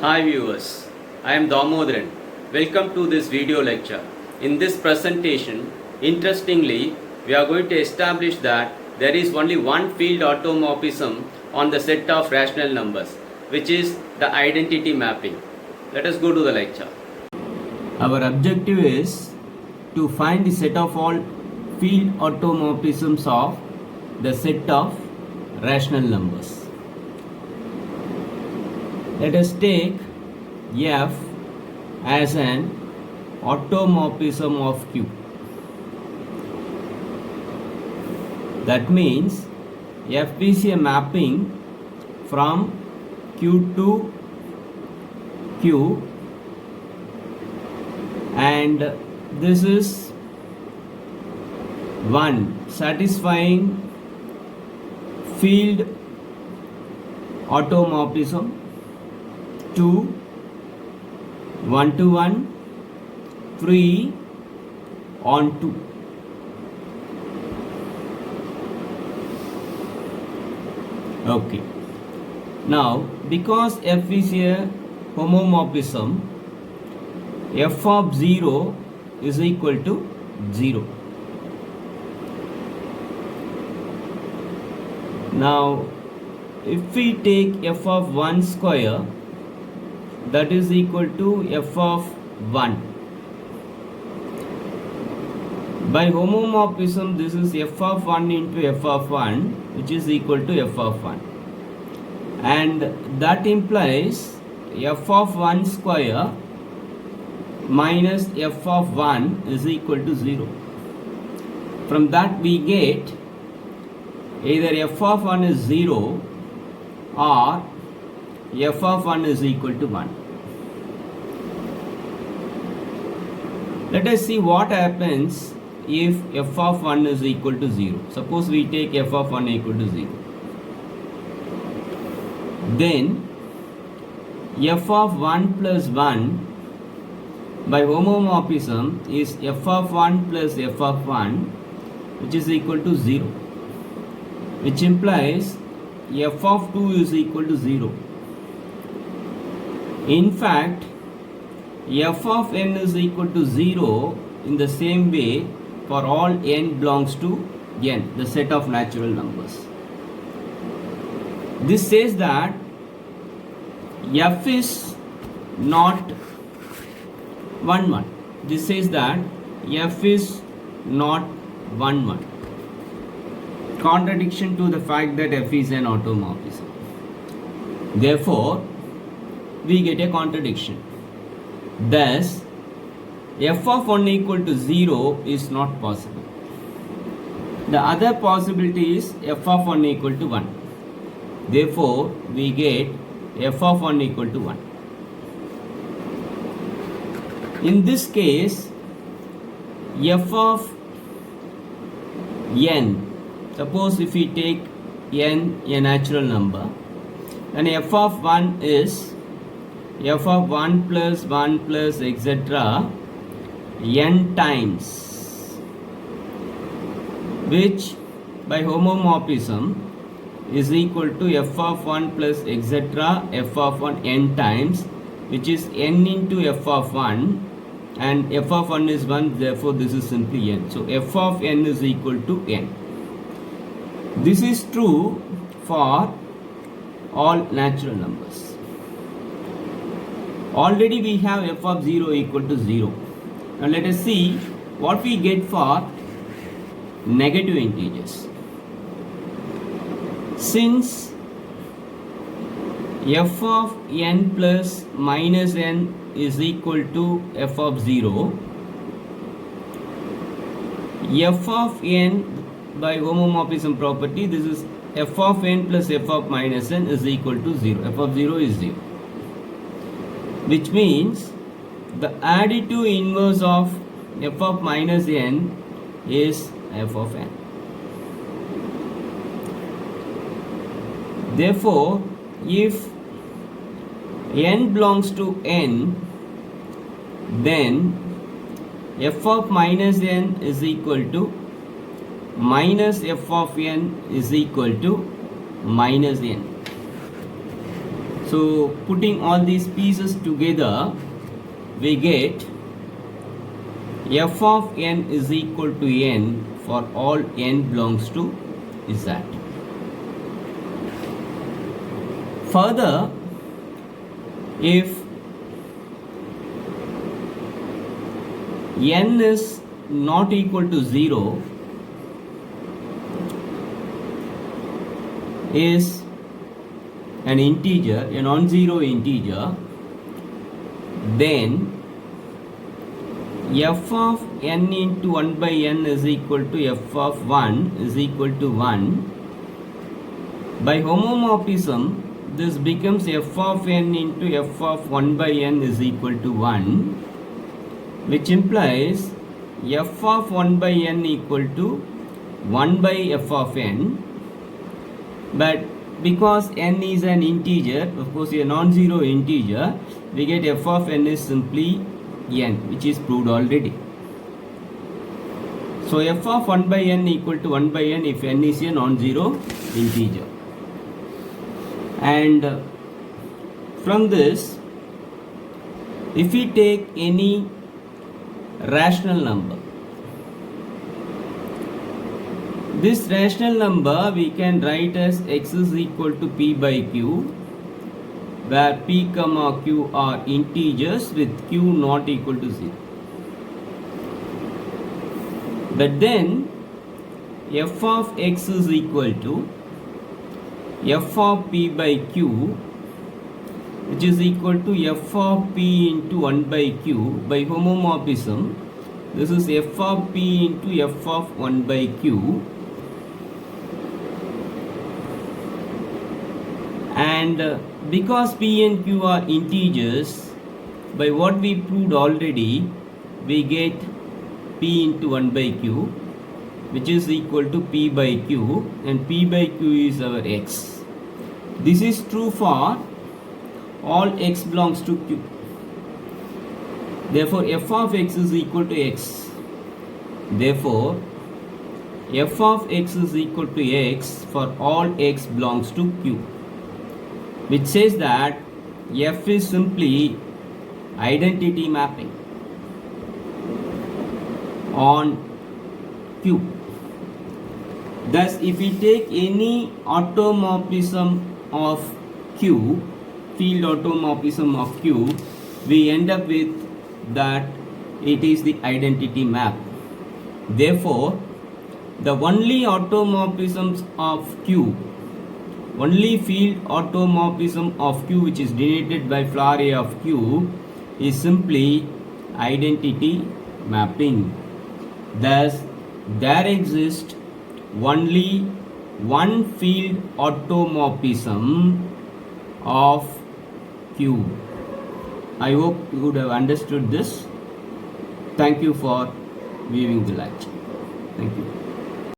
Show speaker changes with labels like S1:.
S1: Hi viewers, I am Damodaran. Welcome to this video lecture. In this presentation, interestingly, we are going to establish that there is only one field automorphism on the set of rational numbers, which is the identity mapping. Let us go to the lecture. Our objective is to find the set of all field automorphisms of the set of rational numbers. Let us take F as an automorphism of Q. That means F is a mapping from Q to Q, and this is one satisfying field automorphism, 2 1 to 1, 3 on 2. Okay. Now, because F is a homomorphism, F of 0 is equal to 0. Now, if we take F of 1 square, that is equal to F of 1. By homomorphism, this is F of 1 into F of 1, which is equal to F of 1. And that implies F of 1 square minus F of 1 is equal to 0. From that we get either F of 1 is 0 or F of 1 is equal to 1. Let us see what happens if F of 1 is equal to 0. Suppose we take F of 1 equal to 0. Then F of 1 plus 1 by homomorphism is F of 1 plus F of 1, which is equal to 0, which implies F of 2 is equal to 0. In fact, F of n is equal to 0 in the same way for all n belongs to n, the set of natural numbers. This says that F is not 1 1. This says that F is not 1 1. Contradiction to the fact that F is an automorphism. Therefore, we get a contradiction. Thus, F of 1 equal to 0 is not possible. The other possibility is F of 1 equal to 1. Therefore, we get F of 1 equal to 1. In this case, F of n, suppose if we take n a natural number, then F of 1 is F of 1 plus 1 plus etc. n times, which by homomorphism is equal to F of 1 plus etc. F of 1 n times, which is n into F of 1, and F of 1 is 1, therefore this is simply n. So F of n is equal to n. This is true for all natural numbers. Already we have F of 0 equal to 0. Now let us see what we get for negative integers. Since F of n plus minus n is equal to F of 0, F of n by homomorphism property, this is F of n plus F of minus n is equal to 0. F of 0 is 0. Which means the additive inverse of F of minus n is F of n. Therefore, if n belongs to n, then F of minus n is equal to minus F of n is equal to minus n. So putting all these pieces together, we get f of n is equal to n for all n belongs to Z. Further, if n is not equal to 0, is an integer, a non-zero integer, then f of n into 1 by n is equal to f of 1 is equal to 1. By homomorphism, this becomes f of n into f of 1 by n is equal to 1, which implies f of 1 by n equal to 1 by f of n. But because n is an integer, of course a non-zero integer, we get f of n is simply n, which is proved already. So f of 1 by n equal to 1 by n if n is a non-zero integer. And from this, if we take any rational number, this rational number we can write as x is equal to p by q, where p comma q are integers with q not equal to 0. But then f of x is equal to f of p by q, which is equal to f of p into 1 by q. By homomorphism, this is f of p into f of 1 by q. And because p and q are integers, by what we proved already, we get p into 1 by q, which is equal to p by q, and p by q is our x. This is true for all x belongs to q. Therefore, f of x is equal to x. Therefore, f of x is equal to x for all x belongs to q, which says that f is simply identity mapping on q. Thus, if we take any automorphism of q, field automorphism of q, we end up with that it is the identity map. Therefore, the only automorphisms of q, only field automorphism of q which is denoted by flower A of q is simply identity mapping. Thus, there exists only one field automorphism of q. I hope you would have understood this. Thank you for viewing the lecture. Thank you.